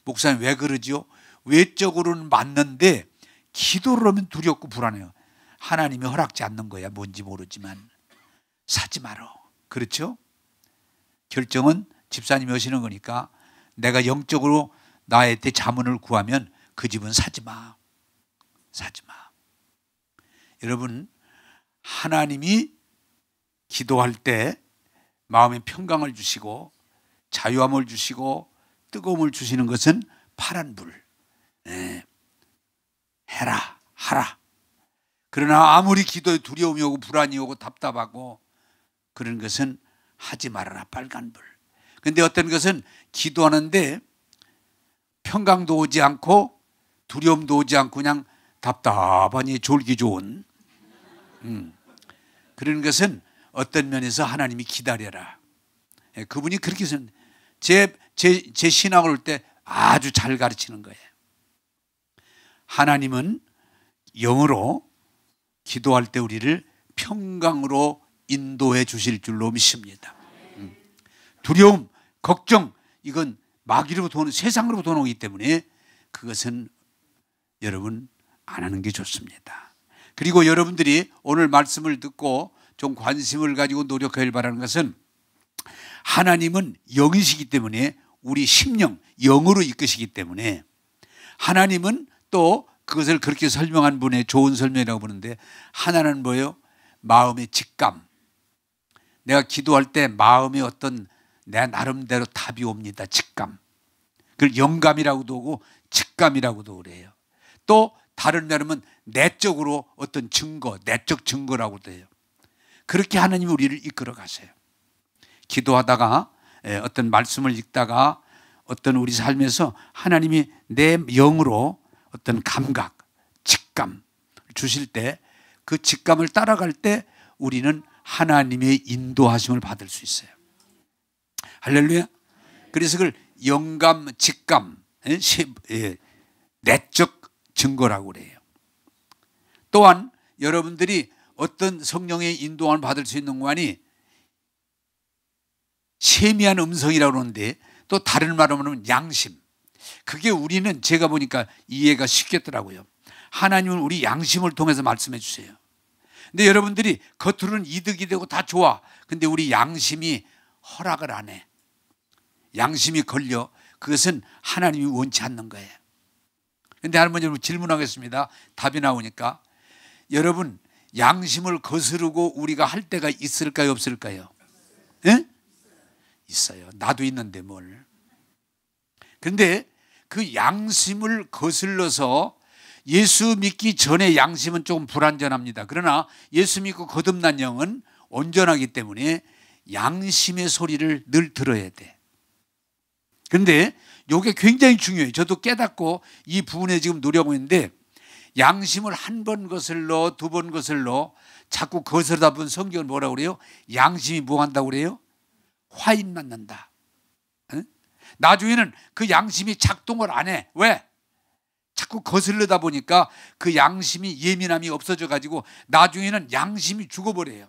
목사님 왜 그러지요? 외적으로는 맞는데 기도로 오면 두렵고 불안해요. 하나님이 허락지 않는 거야. 뭔지 모르지만 사지 마라. 그렇죠? 결정은 집사님이 하시는 거니까 내가 영적으로 나한테 자문을 구하면 그 집은 사지 마. 사지 마. 여러분, 하나님이 기도할 때 마음에 평강을 주시고 자유함을 주시고 뜨거움을 주시는 것은 파란 불. 해라, 하라. 그러나 아무리 기도에 두려움이 오고 불안이 오고 답답하고 그런 것은 하지 말아라, 빨간 불. 그런데 어떤 것은 기도하는데 평강도 오지 않고 두려움도 오지 않고 그냥 답답하니 졸기 좋은 그런 것은 어떤 면에서 하나님이 기다려라. 그분이 그렇게 제 신앙을 올 때 아주 잘 가르치는 거예요. 하나님은 영으로 기도할 때 우리를 평강으로 인도해 주실 줄로 믿습니다. 두려움, 걱정, 이건 마귀로부터 오는, 세상으로부터 오기 때문에 그것은 여러분 안 하는 게 좋습니다. 그리고 여러분들이 오늘 말씀을 듣고 좀 관심을 가지고 노력하길 바라는 것은 하나님은 영이시기 때문에 우리 심령, 영으로 이끄시기 때문에 하나님은 또 그것을 그렇게 설명한 분의 좋은 설명이라고 보는데 하나는 뭐예요? 마음의 직감. 내가 기도할 때 마음에 어떤 내 나름대로 답이 옵니다. 직감. 그걸 영감이라고도 하고 직감이라고도 그래요. 또 다른 면은 내적으로 어떤 증거, 내적 증거라고도 해요. 그렇게 하나님이 우리를 이끌어 가세요. 기도하다가 어떤 말씀을 읽다가 어떤 우리 삶에서 하나님이 내 영으로 어떤 감각, 직감 주실 때 그 직감을 따라갈 때 우리는 하나님의 인도하심을 받을 수 있어요. 할렐루야. 그래서 그걸 영감, 직감, 내적 증거라고 그래요. 또한 여러분들이 어떤 성령의 인도함을 받을 수 있는 관이 세미한 음성이라고 그러는데 또 다른 말로 하면 양심. 그게 우리는 제가 보니까 이해가 쉽겠더라고요. 하나님은 우리 양심을 통해서 말씀해 주세요. 근데 여러분들이 겉으로는 이득이 되고 다 좋아. 근데 우리 양심이 허락을 안 해. 양심이 걸려. 그것은 하나님이 원치 않는 거예요. 근데 할머니 여러분 질문하겠습니다. 답이 나오니까. 여러분 양심을 거스르고 우리가 할 때가 있을까요, 없을까요? 예? 있어요. 나도 있는데 뭘. 그런데 그 양심을 거슬러서 예수 믿기 전에 양심은 조금 불완전합니다. 그러나 예수 믿고 거듭난 영은 온전하기 때문에 양심의 소리를 늘 들어야 돼. 그런데 이게 굉장히 중요해요. 저도 깨닫고 이 부분에 지금 노력하고 있는데 양심을 한 번 거슬러 두 번 거슬러 자꾸 거슬러다 보면 성경은 뭐라고 그래요? 양심이 뭐 한다고 그래요? 화인 낳는다. 나중에는 그 양심이 작동을 안 해. 왜? 자꾸 거슬러다 보니까 그 양심이 예민함이 없어져 가지고 나중에는 양심이 죽어버려요.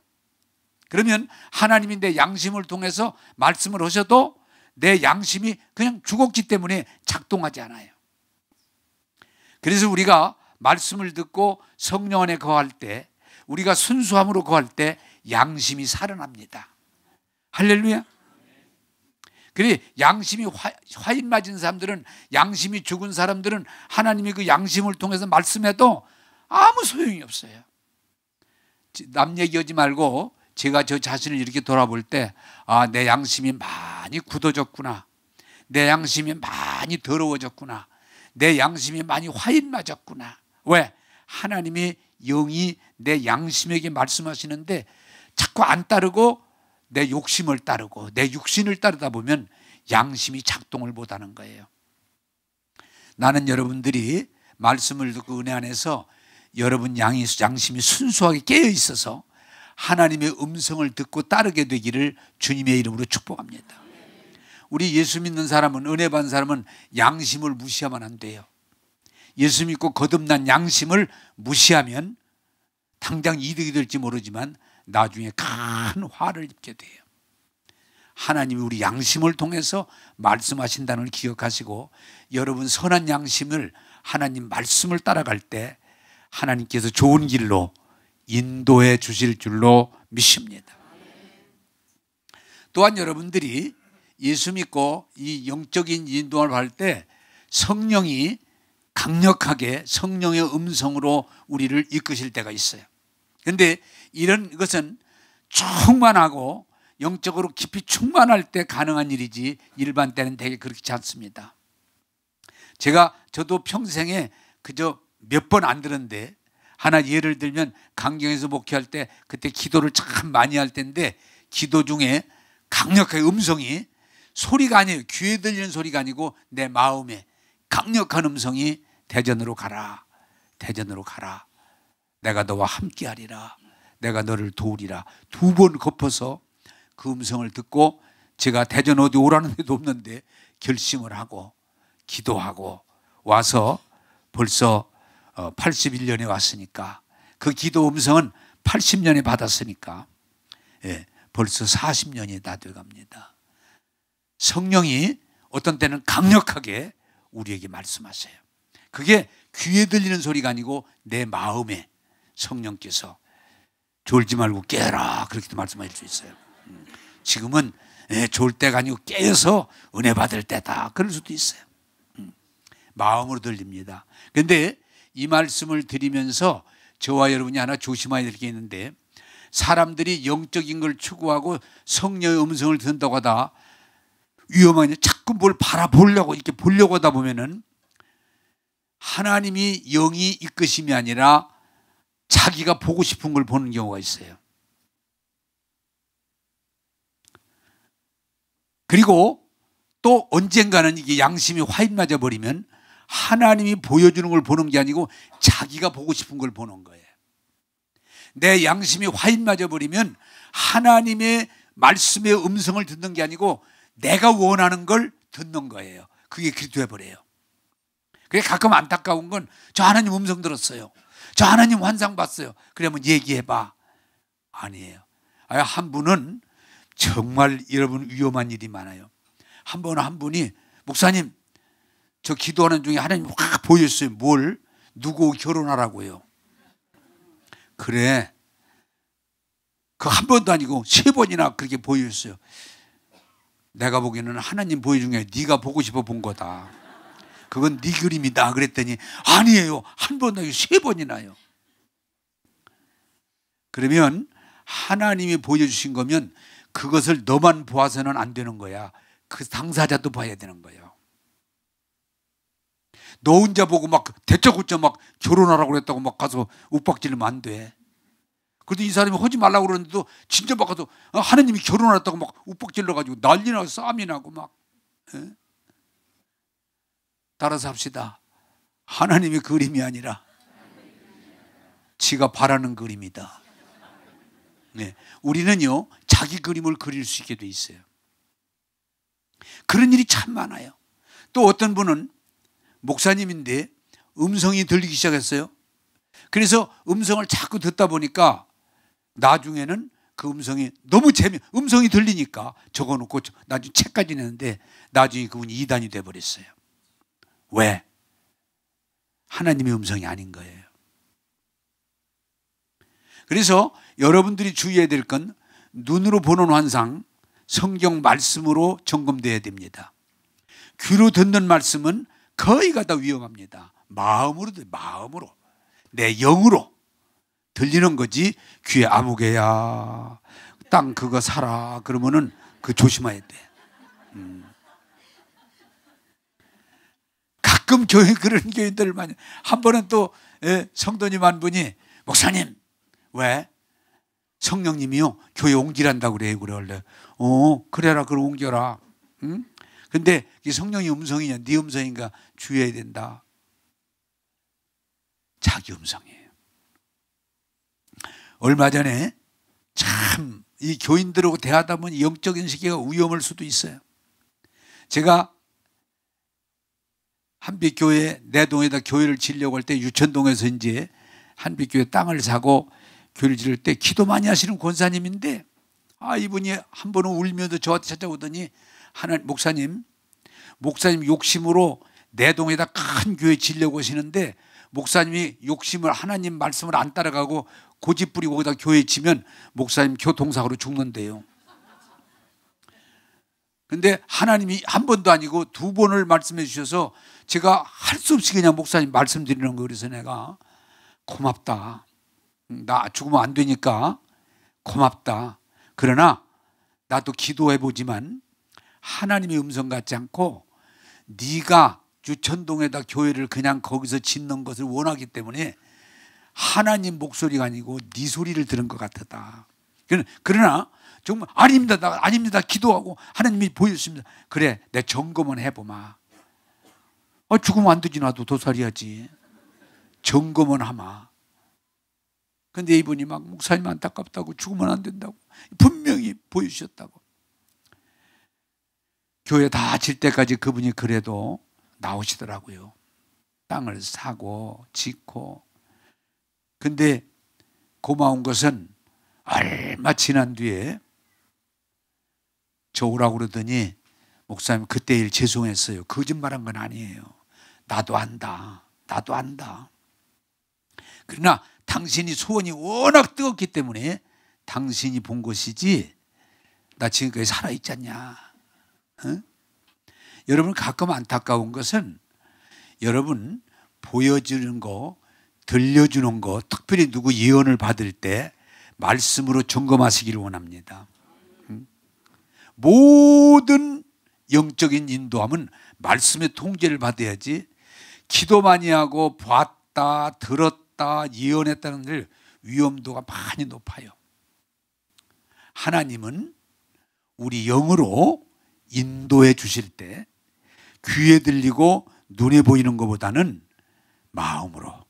그러면 하나님이 내 양심을 통해서 말씀을 하셔도 내 양심이 그냥 죽었기 때문에 작동하지 않아요. 그래서 우리가 말씀을 듣고 성령 안에 거할 때, 우리가 순수함으로 거할 때 양심이 살아납니다. 할렐루야. 그래, 양심이 화인 맞은 사람들은, 양심이 죽은 사람들은 하나님이 그 양심을 통해서 말씀해도 아무 소용이 없어요. 남 얘기하지 말고 제가 저 자신을 이렇게 돌아볼 때, 아, 내 양심이 많이 굳어졌구나, 내 양심이 많이 더러워졌구나, 내 양심이 많이 화인 맞았구나. 왜? 하나님의 영이 내 양심에게 말씀하시는데 자꾸 안 따르고 내 욕심을 따르고 내 육신을 따르다 보면 양심이 작동을 못하는 거예요. 나는 여러분들이 말씀을 듣고 은혜 안에서 여러분 양심이 순수하게 깨어 있어서 하나님의 음성을 듣고 따르게 되기를 주님의 이름으로 축복합니다. 우리 예수 믿는 사람은, 은혜 받은 사람은 양심을 무시하면 안 돼요. 예수 믿고 거듭난 양심을 무시하면 당장 이득이 될지 모르지만 나중에 큰 화를 입게 돼요. 하나님이 우리 양심을 통해서 말씀하신다는 걸 기억하시고, 여러분 선한 양심을, 하나님 말씀을 따라갈 때 하나님께서 좋은 길로 인도해 주실 줄로 믿습니다. 또한 여러분들이 예수 믿고 이 영적인 인도를 받을 때 성령이 강력하게 성령의 음성으로 우리를 이끄실 때가 있어요. 그런데 이런 것은 충만하고 영적으로 깊이 충만할 때 가능한 일이지 일반 때는 되게 그렇지 않습니다. 저도 평생에 그저 몇 번 안 들었는데, 하나 예를 들면 강경에서 목회할 때 그때 기도를 참 많이 할 때인데, 기도 중에 강력하게 음성이, 소리가 아니에요, 귀에 들리는 소리가 아니고 내 마음에 강력한 음성이 대전으로 가라, 대전으로 가라, 내가 너와 함께하리라, 내가 너를 도우리라, 2번 걷어서 그 음성을 듣고, 제가 대전 어디 오라는 데도 없는데 결심을 하고 기도하고 와서 벌써 81년에 왔으니까, 그 기도 음성은 80년에 받았으니까 벌써 40년이 다 돼갑니다. 성령이 어떤 때는 강력하게 우리에게 말씀하세요. 그게 귀에 들리는 소리가 아니고 내 마음에 성령께서 졸지 말고 깨라, 그렇게도 말씀하실 수 있어요. 지금은 졸 때가 아니고 깨어서 은혜 받을 때다, 그럴 수도 있어요. 마음으로 들립니다. 그런데 이 말씀을 드리면서 저와 여러분이 하나 조심해야 될 게 있는데, 사람들이 영적인 걸 추구하고 성령의 음성을 듣는다고 하다 위험하냐, 자꾸 뭘 바라보려고 이렇게 보려고 하다 보면은 하나님이 영이 이끄심이 아니라 자기가 보고 싶은 걸 보는 경우가 있어요. 그리고 또 언젠가는 이게 양심이 화인 맞아 버리면 하나님이 보여주는 걸 보는 게 아니고 자기가 보고 싶은 걸 보는 거예요. 내 양심이 화인 맞아 버리면 하나님의 말씀의 음성을 듣는 게 아니고 내가 원하는 걸 듣는 거예요. 그게 그렇게 돼버려요. 그래, 가끔 안타까운 건, 저 하나님 음성 들었어요, 저 하나님 환상 봤어요, 그러면 얘기해봐. 아니에요. 한 분은 정말 여러분 위험한 일이 많아요. 한 분이, 목사님 저 기도하는 중에 하나님이 확 보였어요. 뭘? 누구 결혼하라고요. 그래, 그 한 번도 아니고 3번이나 그렇게 보였어요. 내가 보기에는 하나님 보여준 게 네가 보고 싶어 본 거다, 그건 네 그림이다. 그랬더니 아니에요, 한 번도 아니고 3번이나요. 그러면 하나님이 보여주신 거면 그것을 너만 보아서는 안 되는 거야. 그 당사자도 봐야 되는 거예요. 너 혼자 보고 막 대짜고짜 막 결혼하라고 그랬다고 막 가서 욱박지르면 안 돼. 그래도 이 사람이 하지 말라고 그러는데도 진짜 막 가서 하나님이 결혼했다고 막 욱박질러가지고 난리 나고 싸움이 나고 막. 따라서 합시다. 하나님의 그림이 아니라 지가 바라는 그림이다. 네. 우리는요, 자기 그림을 그릴 수 있게 돼 있어요. 그런 일이 참 많아요. 또 어떤 분은 목사님인데 음성이 들리기 시작했어요. 그래서 음성을 자꾸 듣다 보니까 나중에는 그 음성이 너무 음성이 들리니까 적어놓고 나중에 책까지 냈는데 나중에 그분이 이단이 돼버렸어요. 왜? 하나님의 음성이 아닌 거예요. 그래서 여러분들이 주의해야 될 건 눈으로 보는 환상, 성경 말씀으로 점검돼야 됩니다. 귀로 듣는 말씀은 거의가 다 위험합니다. 마음으로 내 영으로 들리는 거지. 귀에 아무개야 땅 그거 사라 그러면은 그 조심해야 돼. 가끔 교회 그런 교인들 많이. 한 번은 또 성도님 한 분이 목사님 왜 성령님이요 교회 옮기란다고 그래. 그래 그래라 그럼 옮겨라. 응? 근데 이 성령이 음성이냐 네 음성인가 주의해야 된다. 자기 음성이에요. 얼마 전에 참 이 교인들하고 대하다 보면 영적인 세계가 위험할 수도 있어요. 제가 한빛교회 내동에다 교회를 지으려고 할 때 유천동에서 이제 한빛교회 땅을 사고 교회를 지을 때 기도 많이 하시는 권사님인데 이분이 한 번은 울면서 저한테 찾아오더니 목사님 욕심으로 내동에다 큰 교회 지으려고 하시는데 목사님이 욕심을 하나님 말씀을 안 따라가고 고집 부리고 거기다 교회 지면 목사님 교통사고로 죽는데요. 근데 하나님이 한 번도 아니고 두 번을 말씀해 주셔서 제가 할 수 없이 그냥 목사님 말씀드리는 거. 그래서 내가 고맙다. 나 죽으면 안 되니까 고맙다. 그러나 나도 기도해 보지만 하나님의 음성 같지 않고 네가 유천동에다 교회를 그냥 거기서 짓는 것을 원하기 때문에 하나님 목소리가 아니고 네 소리를 들은 것 같았다. 그러나 정말 아닙니다. 기도하고 하나님이 보여주십니다. 그래 내 점검은 해보마. 죽으면 안 되지. 나도 도살해야지. 점검은 하마. 근데 이분이 막 목사님 안타깝다고 죽으면 안 된다고 분명히 보여주셨다고. 교회 다 질 때까지 그분이 그래도 나오시더라고요. 땅을 사고 짓고. 근데 고마운 것은 얼마 지난 뒤에 저 오라고 그러더니 목사님 그때 일 죄송했어요. 거짓말한 건 아니에요. 나도 안다. 그러나 당신이 소원이 워낙 뜨겁기 때문에 당신이 본 것이지 나 지금까지 살아있지 않냐. 어? 여러분 가끔 안타까운 것은 여러분 보여주는 거 들려주는 거 특별히 누구 예언을 받을 때 말씀으로 점검하시기를 원합니다. 모든 영적인 인도함은 말씀의 통제를 받아야지 기도 많이 하고 봤다 들었다 예언했다는 들 위험도가 많이 높아요. 하나님은 우리 영으로 인도해 주실 때 귀에 들리고 눈에 보이는 것보다는 마음으로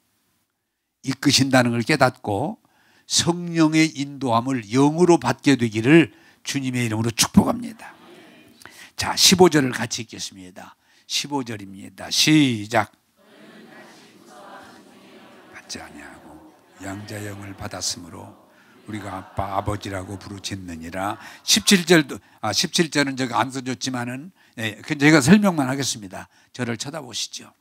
이끄신다는 걸 깨닫고 성령의 인도함을 영으로 받게 되기를 주님의 이름으로 축복합니다. 자, 15절을 같이 읽겠습니다. 15절입니다. 시작. 받지 아니하고 양자 영을 받았으므로 우리가 아빠 아버지라고 부르짖느니라. 17절은 제가 안 써줬지만은 제가 설명만 하겠습니다. 저를 쳐다보시죠.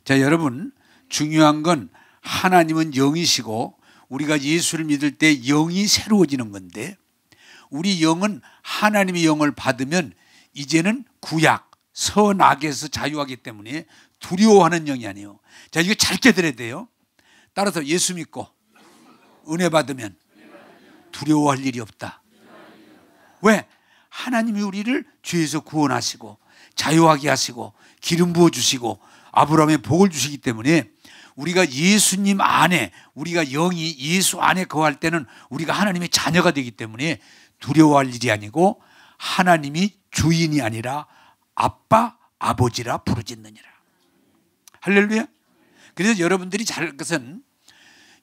자, 여러분 중요한 건 하나님은 영이시고 우리가 예수를 믿을 때 영이 새로워지는 건데 우리 영은 하나님의 영을 받으면 이제는 구약 선악에서 자유하기 때문에 두려워하는 영이 아니에요. 자, 이거 잘 깨달아야 돼요. 따라서 예수 믿고 은혜 받으면 두려워할 일이 없다. 왜? 하나님이 우리를 죄에서 구원하시고 자유하게 하시고 기름 부어주시고 아브라함의 복을 주시기 때문에 우리가 예수님 안에 우리가 영이 예수 안에 거할 때는 우리가 하나님의 자녀가 되기 때문에 두려워할 일이 아니고 하나님이 주인이 아니라 아빠 아버지라 부르짖느니라. 할렐루야. 그래서 여러분들이 잘 알 것은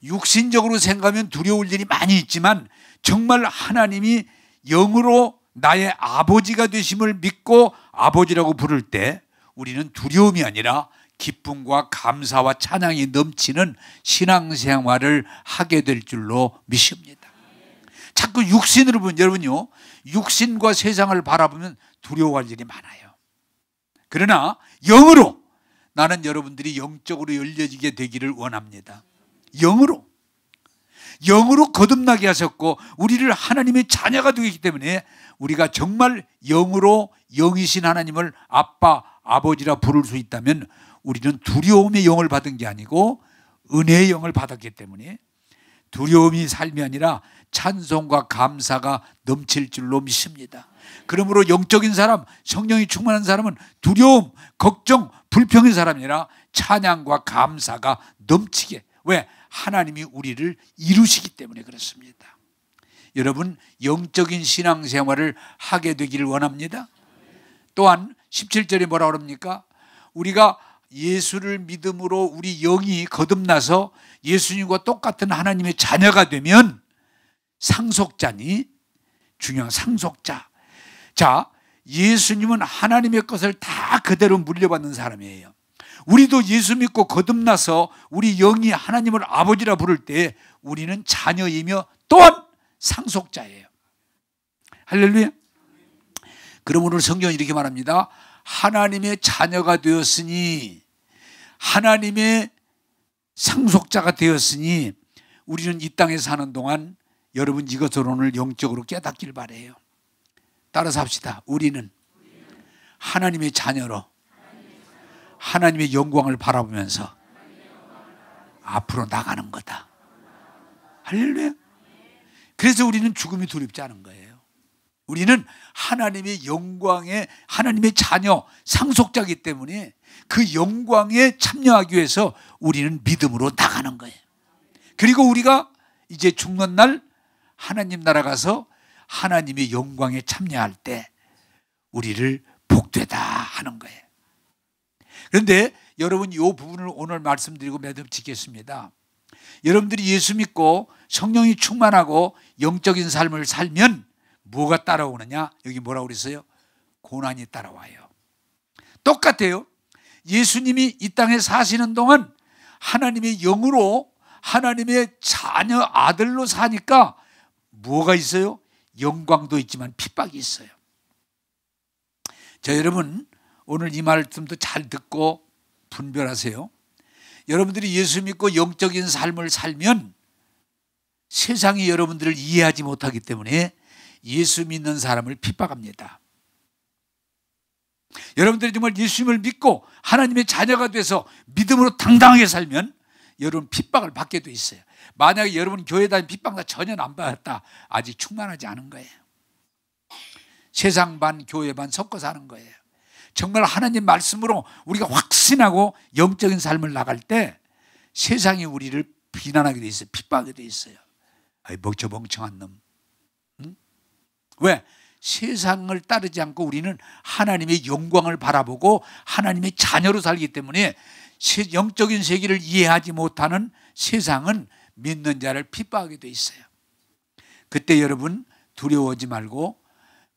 육신적으로 생각하면 두려울 일이 많이 있지만 정말 하나님이 영으로 나의 아버지가 되심을 믿고 아버지라고 부를 때 우리는 두려움이 아니라 기쁨과 감사와 찬양이 넘치는 신앙생활을 하게 될 줄로 믿습니다. 자꾸 육신으로 보면 여러분요, 육신과 세상을 바라보면 두려워할 일이 많아요. 그러나 영으로 나는 여러분들이 영적으로 열려지게 되기를 원합니다. 영으로 거듭나게 하셨고 우리를 하나님의 자녀가 되기 때문에 우리가 정말 영으로 영이신 하나님을 아빠, 아버지라 부를 수 있다면 우리는 두려움의 영을 받은 게 아니고 은혜의 영을 받았기 때문에 두려움이 삶이 아니라 찬송과 감사가 넘칠 줄로 믿습니다. 그러므로 영적인 사람, 성령이 충만한 사람은 두려움, 걱정, 불평의 사람이 아니라 찬양과 감사가 넘치게. 왜? 하나님이 우리를 이루시기 때문에 그렇습니다. 여러분, 영적인 신앙생활을 하게 되기를 원합니다. 또한 17절에 뭐라고 합니까? 우리가 예수를 믿음으로 우리 영이 거듭나서 예수님과 똑같은 하나님의 자녀가 되면 상속자니, 중요한 상속자. 자, 예수님은 하나님의 것을 다 그대로 물려받는 사람이에요. 우리도 예수 믿고 거듭나서 우리 영이 하나님을 아버지라 부를 때 우리는 자녀이며 또한 상속자예요. 할렐루야. 그럼 오늘 성경이 이렇게 말합니다. 하나님의 자녀가 되었으니, 하나님의 상속자가 되었으니 우리는 이 땅에 사는 동안 여러분 이것을 오늘 영적으로 깨닫길 바라요. 따라서 합시다. 우리는 하나님의 자녀로 하나님의 영광을 바라보면서 앞으로 나가는 거다. 할렐루야. 그래서 우리는 죽음이 두렵지 않은 거예요. 우리는 하나님의 영광의 하나님의 자녀, 상속자이기 때문에 그 영광에 참여하기 위해서 우리는 믿음으로 나가는 거예요. 그리고 우리가 이제 죽는 날 하나님 나라 가서 하나님의 영광에 참여할 때 우리를 복되다 하는 거예요. 그런데 여러분 이 부분을 오늘 말씀드리고 매듭 짓겠습니다. 여러분들이 예수 믿고 성령이 충만하고 영적인 삶을 살면 뭐가 따라오느냐? 여기 뭐라고 그랬어요? 고난이 따라와요. 똑같아요. 예수님이 이 땅에 사시는 동안 하나님의 영으로 하나님의 자녀 아들로 사니까 뭐가 있어요? 영광도 있지만 핍박이 있어요. 자, 여러분 오늘 이 말씀도 잘 듣고 분별하세요. 여러분들이 예수 믿고 영적인 삶을 살면 세상이 여러분들을 이해하지 못하기 때문에 예수 믿는 사람을 핍박합니다. 여러분들이 정말 예수님을 믿고 하나님의 자녀가 돼서 믿음으로 당당하게 살면 여러분 핍박을 받게 돼 있어요. 만약에 여러분 교회 다니는 핍박 전혀 안 받았다, 아직 충만하지 않은 거예요. 세상 반 교회 반 섞어 사는 거예요. 정말 하나님 말씀으로 우리가 확신하고 영적인 삶을 나갈 때 세상이 우리를 비난하게 돼 있어요. 핍박하게 돼 있어요. 아이, 저 멍청한 놈. 응? 왜? 세상을 따르지 않고 우리는 하나님의 영광을 바라보고 하나님의 자녀로 살기 때문에 영적인 세계를 이해하지 못하는 세상은 믿는 자를 핍박하게 돼 있어요. 그때 여러분 두려워하지 말고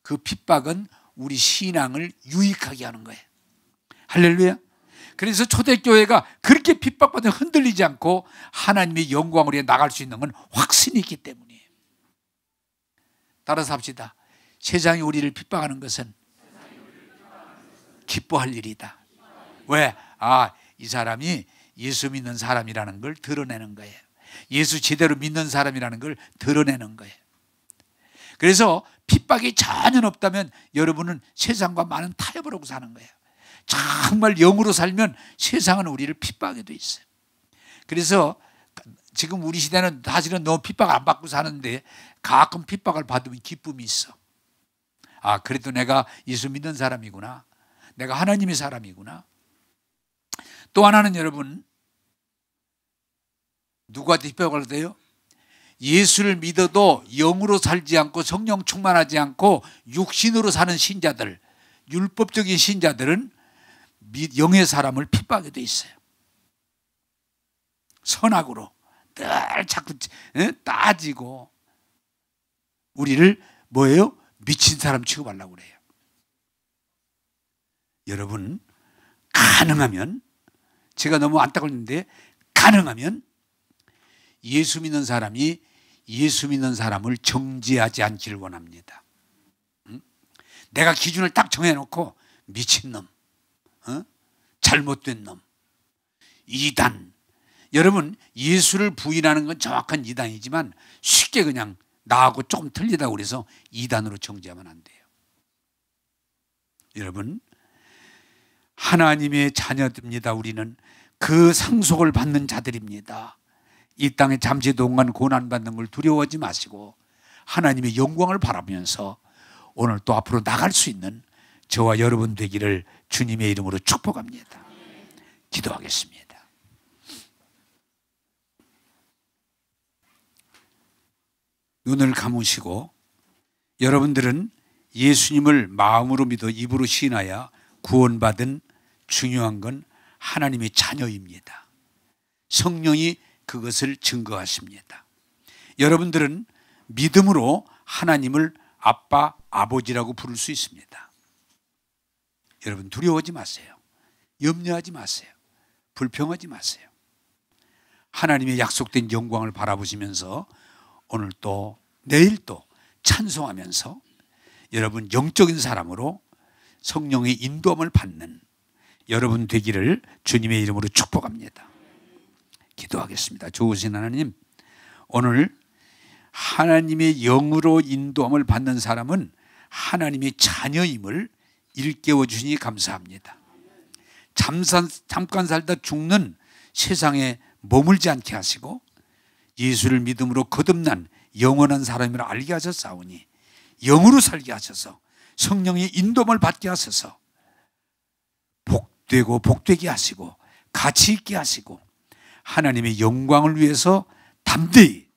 그 핍박은 우리 신앙을 유익하게 하는 거예요. 할렐루야. 그래서 초대교회가 그렇게 핍박받아 흔들리지 않고 하나님의 영광으로 나갈 수 있는 건 확신이 있기 때문이에요. 따라서 합시다. 세상이 우리를 핍박하는 것은 기뻐할 일이다. 왜? 이 사람이 예수 믿는 사람이라는 걸 드러내는 거예요. 예수 제대로 믿는 사람이라는 걸 드러내는 거예요. 그래서 핍박이 전혀 없다면 여러분은 세상과 많은 타협을 하고 사는 거예요. 정말 영으로 살면 세상은 우리를 핍박하게 돼 있어요. 그래서 지금 우리 시대는 사실은 너무 핍박 안 받고 사는데 가끔 핍박을 받으면 기쁨이 있어. 그래도 내가 예수 믿는 사람이구나. 내가 하나님의 사람이구나. 또 하나는 여러분, 누구한테 핍박을 받아요? 예수를 믿어도 영으로 살지 않고 성령 충만하지 않고 육신으로 사는 신자들, 율법적인 신자들은 영의 사람을 핍박하게 돼 있어요. 선악으로 늘 자꾸 따지고 우리를 뭐예요? 미친 사람 취급하려고 그래요. 여러분, 가능하면, 제가 너무 안타까운데, 가능하면 예수 믿는 사람이 예수 믿는 사람을 정죄하지 않기를 원합니다. 내가 기준을 딱 정해놓고 미친놈, 잘못된 놈, 이단. 여러분, 예수를 부인하는 건 정확한 이단이지만 쉽게 그냥 나하고 조금 틀리다고 그래서 이단으로 정죄하면 안 돼요. 여러분, 하나님의 자녀입니다. 우리는 그 상속을 받는 자들입니다. 이 땅에 잠시 동안 고난받는 걸 두려워하지 마시고 하나님의 영광을 바라보면서 오늘 또 앞으로 나갈 수 있는 저와 여러분 되기를 주님의 이름으로 축복합니다. 기도하겠습니다. 눈을 감으시고, 여러분들은 예수님을 마음으로 믿어 입으로 시인하여 구원받은 중요한 건 하나님의 자녀입니다. 성령이 그것을 증거하십니다. 여러분들은 믿음으로 하나님을 아빠, 아버지라고 부를 수 있습니다. 여러분, 두려워하지 마세요. 염려하지 마세요. 불평하지 마세요. 하나님의 약속된 영광을 바라보시면서 오늘 또 내일 또 찬송하면서 여러분 영적인 사람으로 성령의 인도함을 받는 여러분 되기를 주님의 이름으로 축복합니다. 기도하겠습니다. 좋으신 하나님, 오늘 하나님의 영으로 인도함을 받는 사람은 하나님의 자녀임을 일깨워 주시니 감사합니다. 잠깐 살다 죽는 세상에 머물지 않게 하시고 예수를 믿음으로 거듭난 영원한 사람이라 알게 하셨사오니 영으로 살게 하셔서 성령의 인도함을 받게 하셔서 복되고 복되게 하시고 가치 있게 하시고 하나님의 영광을 위해서 담대히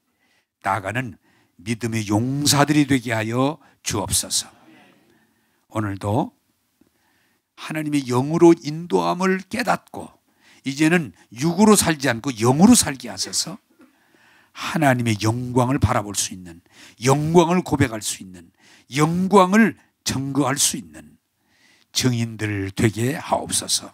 나아가는 믿음의 용사들이 되게 하여 주옵소서. 오늘도 하나님의 영으로 인도함을 깨닫고 이제는 육으로 살지 않고 영으로 살게 하셔서 하나님의 영광을 바라볼 수 있는, 영광을 고백할 수 있는, 영광을 증거할 수 있는 증인들 되게 하옵소서.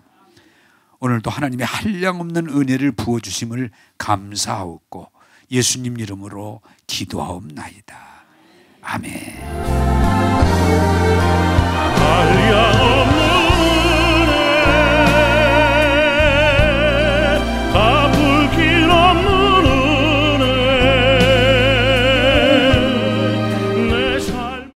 오늘도 하나님의 한량없는 은혜를 부어주심을 감사하옵고 예수님 이름으로 기도하옵나이다. 아멘.